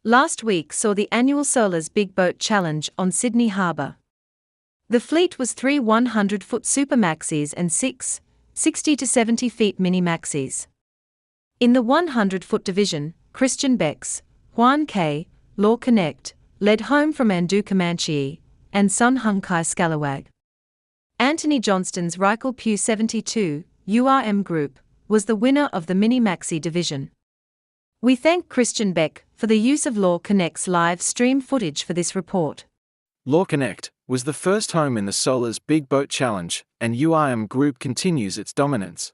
last week saw the annual SOLAS Big Boat Challenge on Sydney Harbour. The fleet was 3 100-foot Super Maxis and 6 60 to 70 feet Mini Maxis. In the 100-foot division, Christian Beck, Juan Ks, Law Connect, led home from Andoo Comanche, and Juan Ks Scallywag. Anthony Johnston's Reichel Pugh 72, Group, was the winner of the Mini Maxi division. We thank Christian Beck for the use of Law Connect's live stream footage for this report. Law Connect was the first home in the SOLAS Big Boat Challenge, and Group continues its dominance.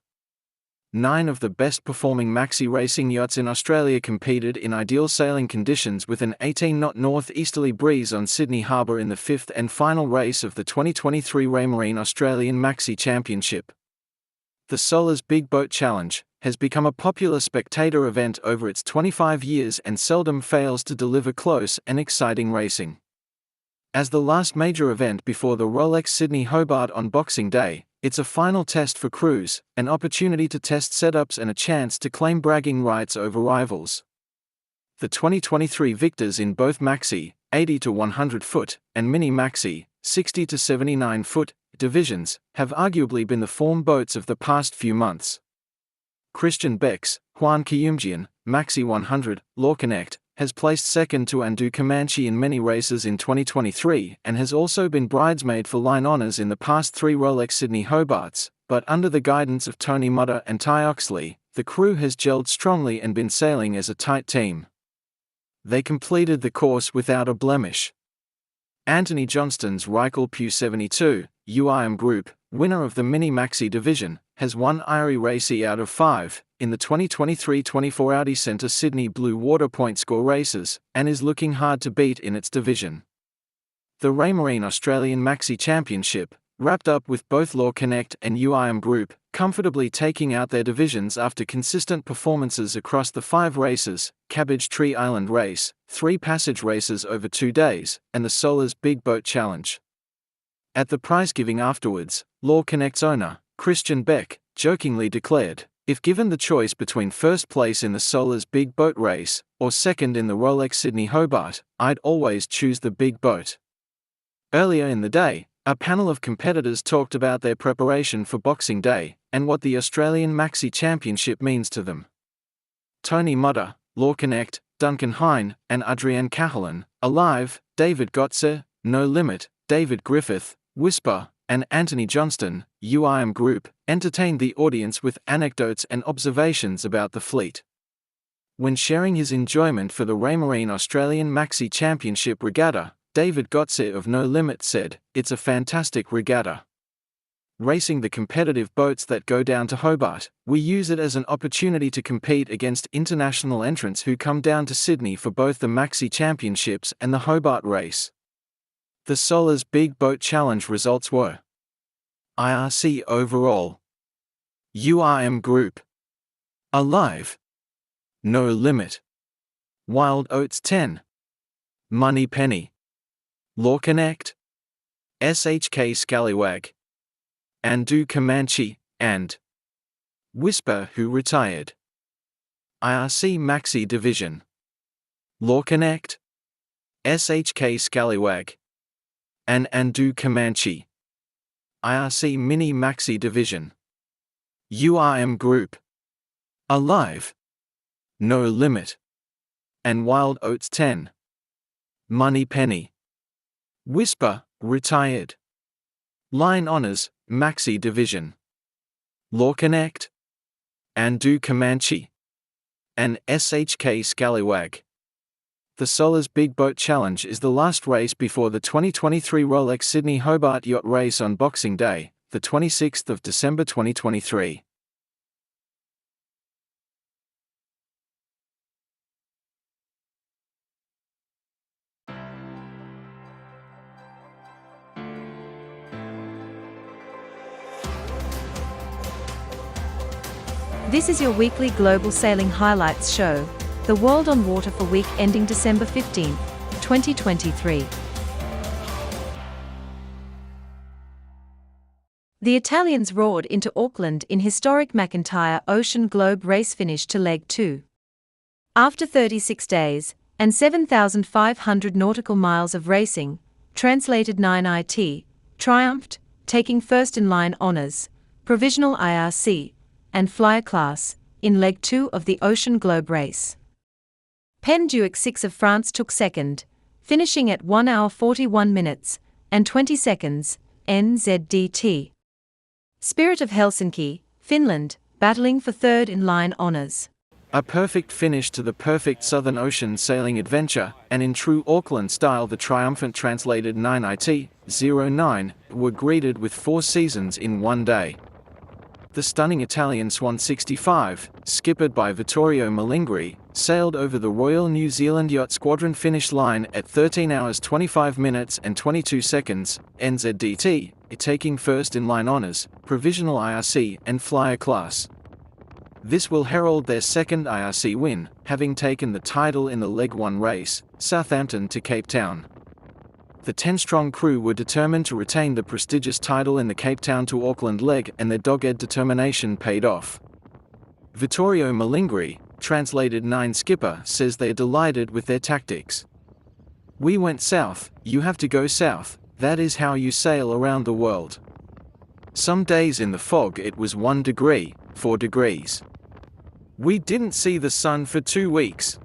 9 of the best-performing Maxi racing yachts in Australia competed in ideal sailing conditions with an 18-knot northeasterly breeze on Sydney Harbour in the 5th and final race of the 2023 Raymarine Australian Maxi Championship. The SOLAS Big Boat Challenge has become a popular spectator event over its 25 years and seldom fails to deliver close and exciting racing. As the last major event before the Rolex Sydney Hobart on Boxing Day, it's a final test for crews, an opportunity to test setups and a chance to claim bragging rights over rivals. The 2023 victors in both Maxi, 80 to 100 foot, and Mini Maxi, 60 to 79 foot, divisions, have arguably been the form boats of the past few months. Christian Beck's Juan Ks Maxi 100, Law Connect, has placed second to Andoo Comanche in many races in 2023 and has also been bridesmaid for line honours in the past 3 Rolex Sydney Hobarts, but under the guidance of Tony Mutter and Ty Oxley, the crew has gelled strongly and been sailing as a tight team. They completed the course without a blemish. Anthony Johnston's Reichel Pugh 72, Group, winner of the Mini Maxi division, has won IRC race out of 5 in the 2023-24 Audi Centre Sydney Blue Water point score races, and is looking hard to beat in its division. The Raymarine Australian Maxi Championship wrapped up with both Law Connect and Group comfortably taking out their divisions after consistent performances across the 5 races, Cabbage Tree Island race, 3 passage races over 2 days, and the SOLAS Big Boat Challenge. At the prize giving afterwards, Law Connect's owner, Christian Beck, jokingly declared, "If given the choice between first place in the SOLAS Big Boat race, or second in the Rolex Sydney Hobart, I'd always choose the big boat." Earlier in the day, a panel of competitors talked about their preparation for Boxing Day, and what the Australian Maxi Championship means to them. Tony Mutter, Law Connect, Duncan Hine, and Adrienne Cahalan, Alive, David Gotze, No Limit, David Griffith, Whisper, and Anthony Johnston, Group, entertained the audience with anecdotes and observations about the fleet. When sharing his enjoyment for the Raymarine Australian Maxi Championship regatta, David Gotze of No Limit said, "It's a fantastic regatta. Racing the competitive boats that go down to Hobart, we use it as an opportunity to compete against international entrants who come down to Sydney for both the Maxi Championships and the Hobart race." The SOLAS Big Boat Challenge results were: IRC overall, Group, Alive, No Limit, Wild Oats 10, Money Penny, Law Connect, SHK Scallywag, Andoo Comanche, and Whisper who retired. IRC Maxi Division, Law Connect, SHK Scallywag, and Andoo Comanche. IRC Mini Maxi Division, Group, Alive, No Limit, and Wild Oats 10, Money Penny, Whisper, retired. Line Honours, Maxi Division, Law Connect, Andoo Comanche, and SHK Scallywag. The SOLAS Big Boat Challenge is the last race before the 2023 Rolex Sydney Hobart Yacht Race on Boxing Day, the 26th of December 2023. This is your weekly Global Sailing Highlights show, the world on water for week ending December 15, 2023. The Italians roared into Auckland in historic Mack-Intyre Ocean Globe race finish to Leg 2. After 36 days, and 7,500 nautical miles of racing, translated 9 IT, triumphed, taking first-in-line honours, Provisional IRC, and Flier Class, in Leg 2 of the Ocean Globe race. Penn-Duick 6 of France took second, finishing at 1 hour 41 minutes and 20 seconds, NZDT. Spirit of Helsinki, Finland, battling for third-in-line honours. A perfect finish to the perfect Southern Ocean sailing adventure, and in true Auckland style the triumphant translated 9IT-09 were greeted with 4 seasons in one day. The stunning Italian Swan 65, skippered by Vittorio Malingri, sailed over the Royal New Zealand Yacht Squadron finish line at 13 hours 25 minutes and 22 seconds, NZDT, taking first-in-line honours, Provisional IRC and Flier Class. This will herald their second IRC win, having taken the title in the Leg 1 race, Southampton to Cape Town. The 10-strong crew were determined to retain the prestigious title in the Cape Town to Auckland leg, and their dogged determination paid off. Vittorio Malingri, translated 9 skipper, says they're delighted with their tactics. "We went south, you have to go south, that is how you sail around the world. Some days in the fog it was 1 degree, 4 degrees. We didn't see the sun for 2 weeks.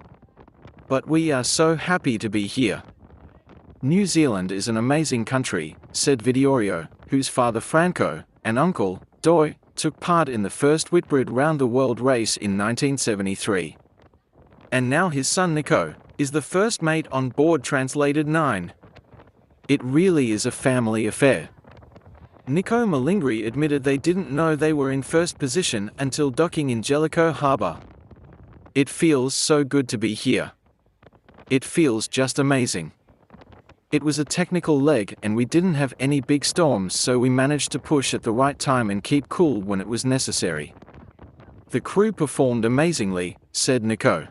But we are so happy to be here. New Zealand is an amazing country," said Vittorio, whose father Franco, and uncle, Doi, took part in the first Whitbread Round the World race in 1973. And now his son Nico is the first mate on board translated 9. It really is a family affair. Nico Malingri admitted they didn't know they were in first position until docking in Jellicoe Harbour. "It feels so good to be here. It feels just amazing. It was a technical leg and we didn't have any big storms, so we managed to push at the right time and keep cool when it was necessary. The crew performed amazingly," said Nico.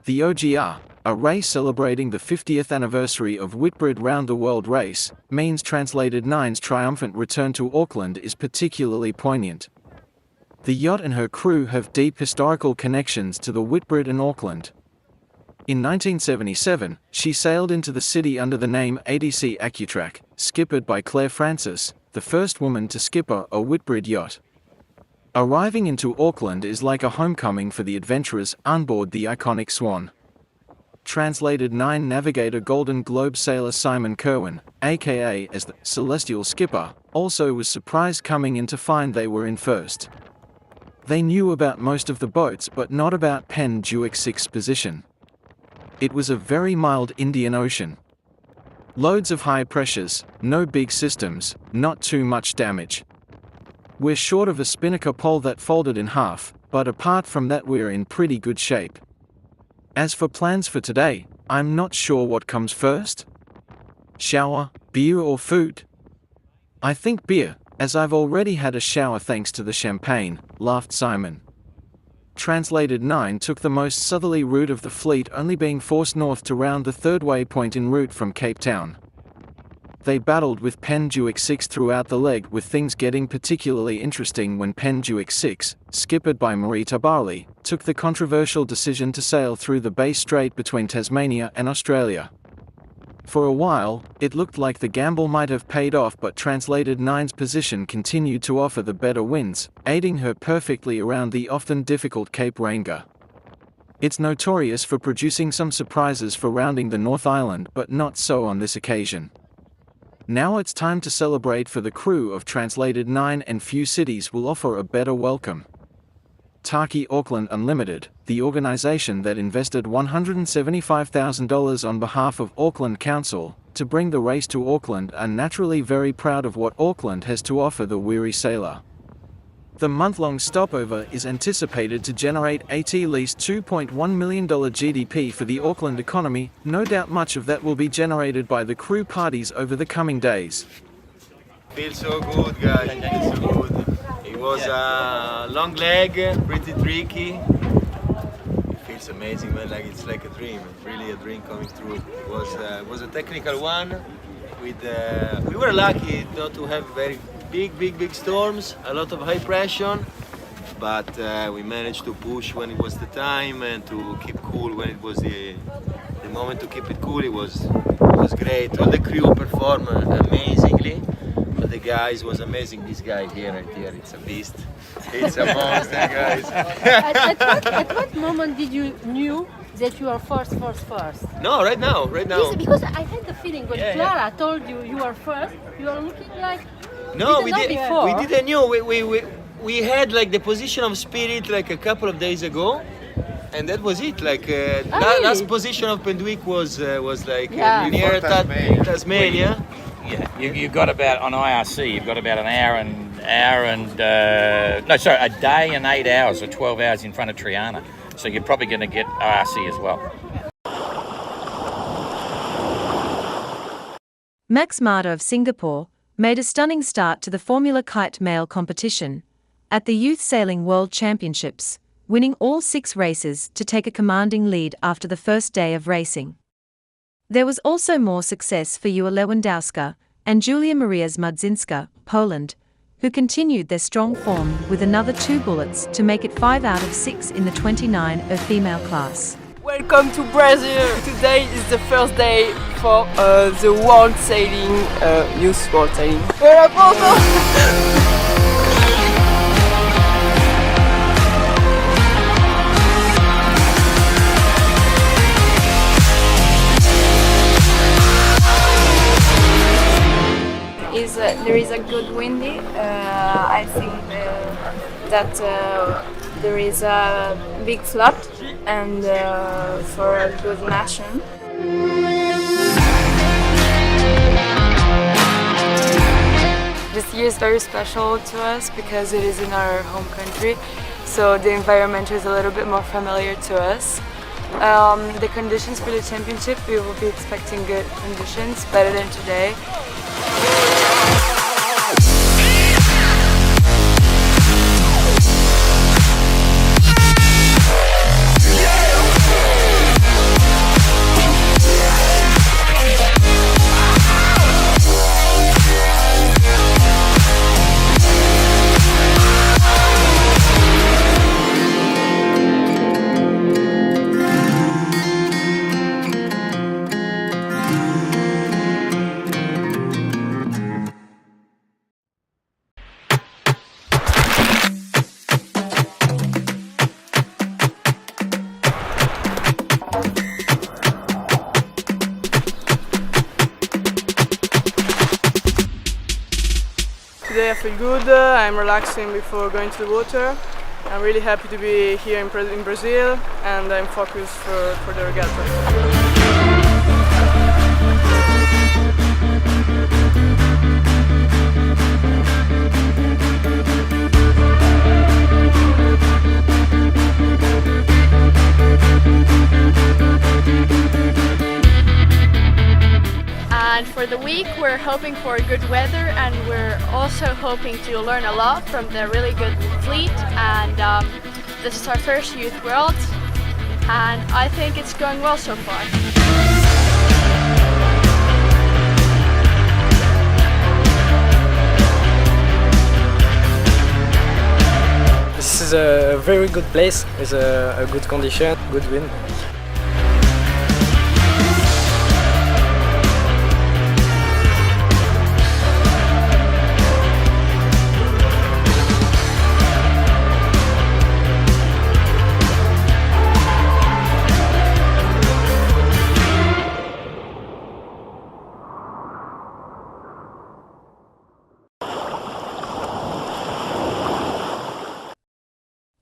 The OGR, a race celebrating the 50th anniversary of Whitbread Round the World race, means translated 9's triumphant return to Auckland is particularly poignant. The yacht and her crew have deep historical connections to the Whitbread and Auckland. In 1977, she sailed into the city under the name ADC AccuTrack, skippered by Claire Francis, the first woman to skipper a Whitbread yacht. Arriving into Auckland is like a homecoming for the adventurers on board the iconic Swan. Translated 9 navigator Golden Globe sailor Simon Kerwin, aka as the Celestial Skipper, also was surprised coming in to find they were in first. They knew about most of the boats but not about Penn-Duick 6's position. It was a very mild Indian Ocean. Loads of high pressures, no big systems, not too much damage. We're short of a spinnaker pole that folded in half, but apart from that we're in pretty good shape. As for plans for today, I'm not sure what comes first. Shower, beer or food? I think beer, as I've already had a shower thanks to the champagne, laughed Simon. Translated 9 took the most southerly route of the fleet, only being forced north to round the third waypoint en route from Cape Town. They battled with Penn-Duick 6 throughout the leg, with things getting particularly interesting when Penn-Duick 6, skippered by Marita Barley, took the controversial decision to sail through the Bass Strait between Tasmania and Australia. For a while, it looked like the gamble might have paid off, but translated 9's position continued to offer the better winds, aiding her perfectly around the often difficult Cape Ranger. It's notorious for producing some surprises for rounding the North Island, but not so on this occasion. Now it's time to celebrate for the crew of translated 9, and few cities will offer a better welcome. Taki Auckland Unlimited, the organisation that invested $175,000 on behalf of Auckland Council to bring the race to Auckland, are naturally very proud of what Auckland has to offer the weary sailor. The month-long stopover is anticipated to generate at least $2.1 million GDP for the Auckland economy. No doubt much of that will be generated by the crew parties over the coming days. Feels so good, guys. Feels so good. It was a long leg, pretty tricky. It feels amazing, man. Like it's like a dream. It's really a dream coming true. It was a technical one. We were lucky not to have very big storms, a lot of high pressure, but we managed to push when it was the time and to keep cool when it was the moment to keep it cool, it was great. All the crew performed amazingly. All the guys was amazing. This guy here, right here, it's a beast. It's a monster, guys. At what moment did you knew that you are first? No, right now. Because I had the feeling when Clara told you you are first, you are looking like. No, we before. didn't know. We had like the position of Spirit like a couple of days ago, and that was it. Like last position of Pendwick was like near Tasmania. Yeah, you've got about on IRC. You've got about a day and 8 hours or 12 hours in front of Triana. So you're probably going to get IRC as well. Max Marder of Singapore made a stunning start to the Formula Kite male competition at the Youth Sailing World Championships, winning all 6 races to take a commanding lead after the first day of racing. There was also more success for Ewa Lewandowska and Julia Maria Zmudzinska, Poland, who continued their strong form with another 2 bullets to make it 5 out of 6 in the 29 female class. Welcome to Brazil! Today is the first day for the World Sailing, Youth World Sailing. There is a good windy. I think that there is a big float and for a good nation. This year is very special to us because it is in our home country, so the environment is a little bit more familiar to us. The conditions for the championship, we will be expecting good conditions, better than today. Today I feel good, I'm relaxing before going to the water. I'm really happy to be here in Brazil and I'm focused for the regatta. And for the week we're hoping for good weather and we're also hoping to learn a lot from the really good fleet, and this is our first Youth World and I think it's going well so far. This is a very good place with a good condition, good wind.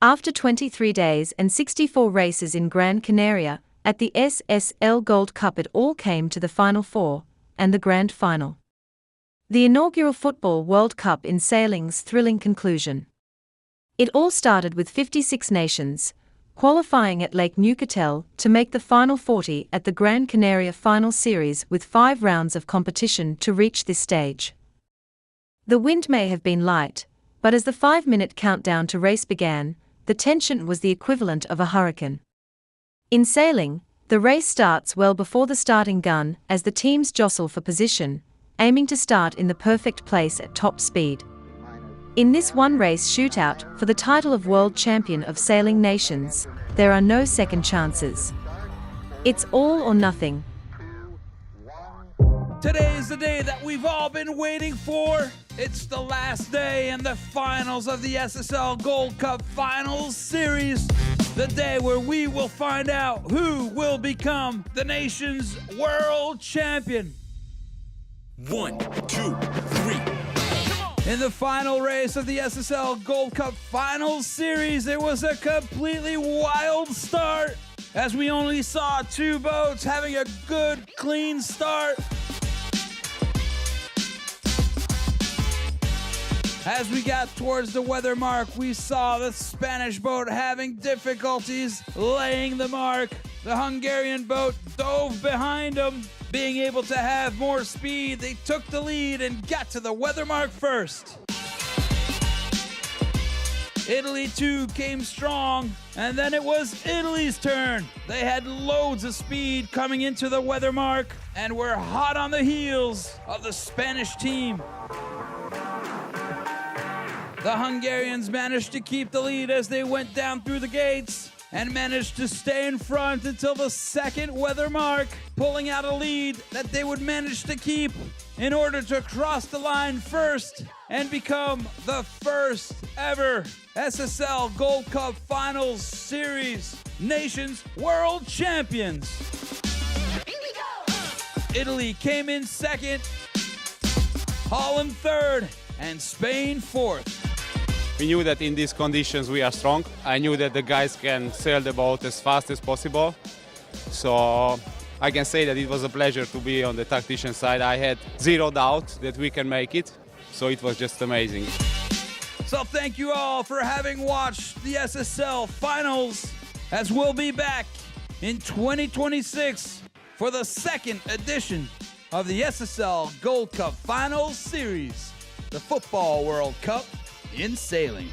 After 23 days and 64 races in Gran Canaria, at the SSL Gold Cup it all came to the Final Four, and the Grand Final. The inaugural Football World Cup in sailing's thrilling conclusion. It all started with 56 nations, qualifying at Lake Neuchatel to make the Final 40 at the Gran Canaria Final Series with 5 rounds of competition to reach this stage. The wind may have been light, but as the 5-minute countdown to race began, the tension was the equivalent of a hurricane. In sailing, the race starts well before the starting gun as the teams jostle for position, aiming to start in the perfect place at top speed. In this one-race shootout for the title of World Champion of Sailing Nations, there are no second chances. It's all or nothing. Today is the day that we've all been waiting for. It's the last day and the finals of the SSL Gold Cup Finals Series. The day where we will find out who will become the nation's world champion. 1, 2, 3. In the final race of the SSL Gold Cup Finals Series, it was a completely wild start, as we only saw 2 boats having a good, clean start. As we got towards the weather mark, we saw the Spanish boat having difficulties laying the mark. The Hungarian boat dove behind them, being able to have more speed. They took the lead and got to the weather mark first. Italy too came strong, and then it was Italy's turn. They had loads of speed coming into the weather mark and were hot on the heels of the Spanish team. The Hungarians managed to keep the lead as they went down through the gates and managed to stay in front until the second weather mark, pulling out a lead that they would manage to keep in order to cross the line first and become the first ever SSL Gold Cup Finals Series Nations World Champions. Italy came in second, Holland third, and Spain fourth. We knew that in these conditions we are strong. I knew that the guys can sail the boat as fast as possible. So I can say that it was a pleasure to be on the tactician side. I had zero doubt that we can make it. So it was just amazing. So thank you all for having watched the SSL Finals, as we'll be back in 2026 for the second edition of the SSL Gold Cup Finals Series, the Football World Cup in sailing.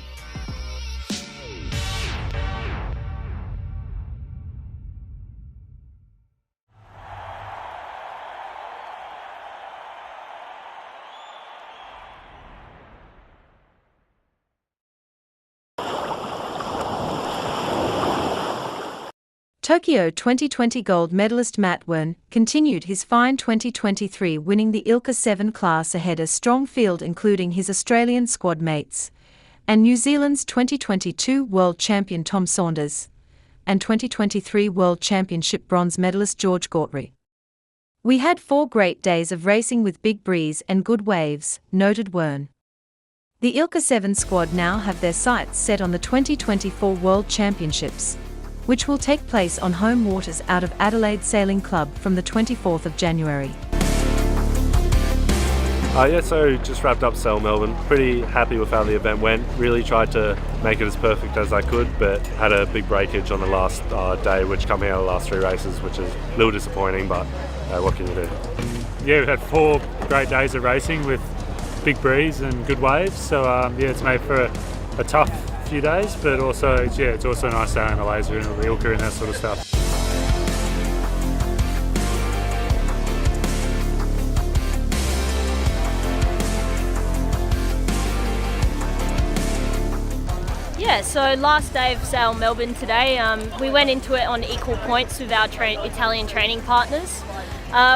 Tokyo 2020 gold medalist Matt Wern continued his fine 2023, winning the ILCA 7 class ahead a strong field including his Australian squad mates, and New Zealand's 2022 world champion Tom Saunders, and 2023 World Championship bronze medalist George Gautry. "We had 4 great days of racing with big breeze and good waves," noted Wern. The ILCA 7 squad now have their sights set on the 2024 World Championships, which will take place on home waters out of Adelaide Sailing Club from the 24th of January. So just wrapped up Sail Melbourne. Pretty happy with how the event went. Really tried to make it as perfect as I could, but had a big breakage on the last day, which coming out of the last 3 races, which is a little disappointing, but what can you do? Yeah, we've had 4 great days of racing with big breeze and good waves, so it's made for a tough few days, but also it's also nice sailing the laser and the ILCA and that sort of stuff. Yeah, so last day of Sail Melbourne today. We went into it on equal points with our Italian training partners.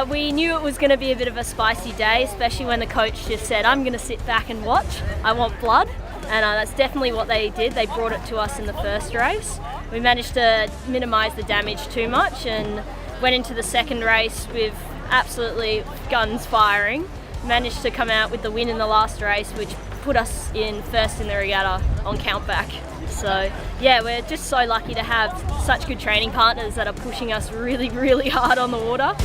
We knew it was going to be a bit of a spicy day, especially when the coach just said, "I'm going to sit back and watch, I want blood." And that's definitely what they did. They brought it to us in the first race. We managed to minimise the damage too much and went into the second race with absolutely guns firing. Managed to come out with the win in the last race, which put us in first in the regatta on countback. So yeah, we're just so lucky to have such good training partners that are pushing us really, really hard on the water.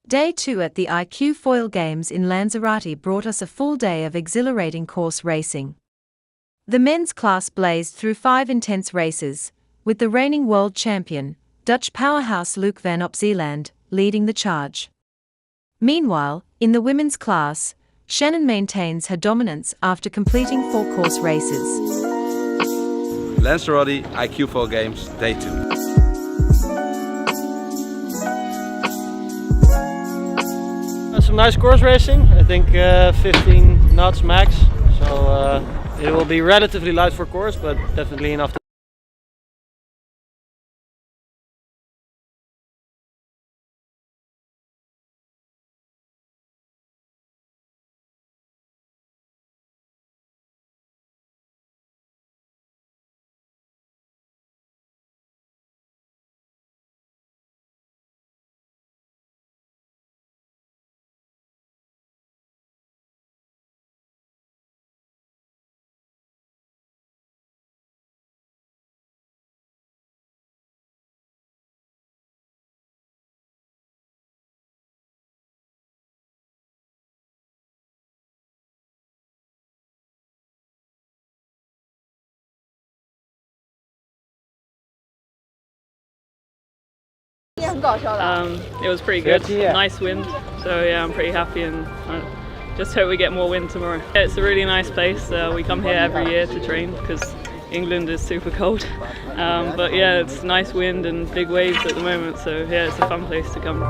Day 2 at the IQFoils Games in Lanzarote brought us a full day of exhilarating course racing. The men's class blazed through 5 intense races, with the reigning world champion, Dutch powerhouse Luc van op Zeeland, leading the charge. Meanwhile, in the women's class, Shannon maintains her dominance after completing 4 course races. Lanzarote IQFoils Games, Day 2. some nice course racing. I think 15 knots max, so it will be relatively light for course, but definitely enough to It was pretty good, nice wind, so yeah, I'm pretty happy, and I just hope we get more wind tomorrow. Yeah, it's a really nice place. We come here every year to train because England is super cold, but yeah, it's nice wind and big waves at the moment, so yeah, it's a fun place to come.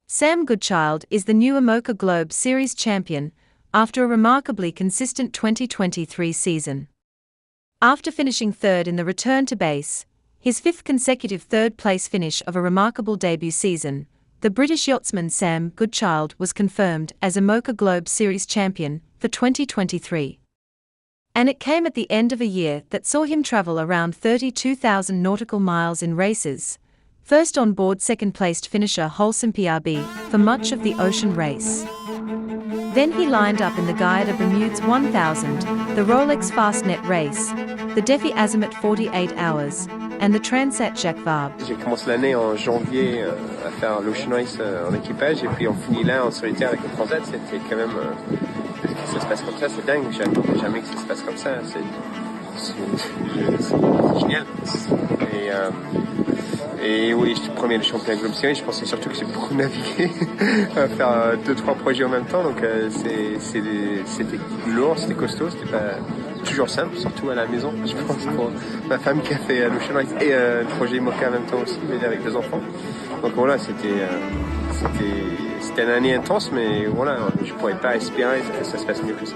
Sam Goodchild is the new IMOCA Globe Series champion after a remarkably consistent 2023 season. After finishing third in the return to base, his fifth consecutive third-place finish of a remarkable debut season, the British yachtsman Sam Goodchild was confirmed as IMOCA Globe Series champion for 2023. And it came at the end of a year that saw him travel around 32,000 nautical miles in races, first on board second-placed finisher Wholesome PRB for much of the ocean race. Then he lined up in the guide of Bermude's 1000, the Rolex Fastnet race, the Defi Azimuth 48 Hours, and the Transat Jacques Vabre. J'ai commencé l'année en janvier à faire l'Ocean Race en équipage, et puis on finit là en solitaire avec le Transat. C'était quand même... que ça se passe comme ça, c'est dingue. J'attendais jamais que ça se passe comme ça. C'est génial. Et oui, je suis premier du championnat Globe Series. Je pensais surtout que j'ai beaucoup navigué, à faire 2-3 projets en même temps. Donc c'était lourd, c'était costaud, c'était pas toujours simple, surtout à la maison. Je pense pour ma femme qui a fait l'Ocean Race et le projet IMOCA en même temps aussi, mais avec 2 enfants. Donc voilà, c'était une année intense, mais voilà, je pourrais pas espérer que ça se passe mieux que ça.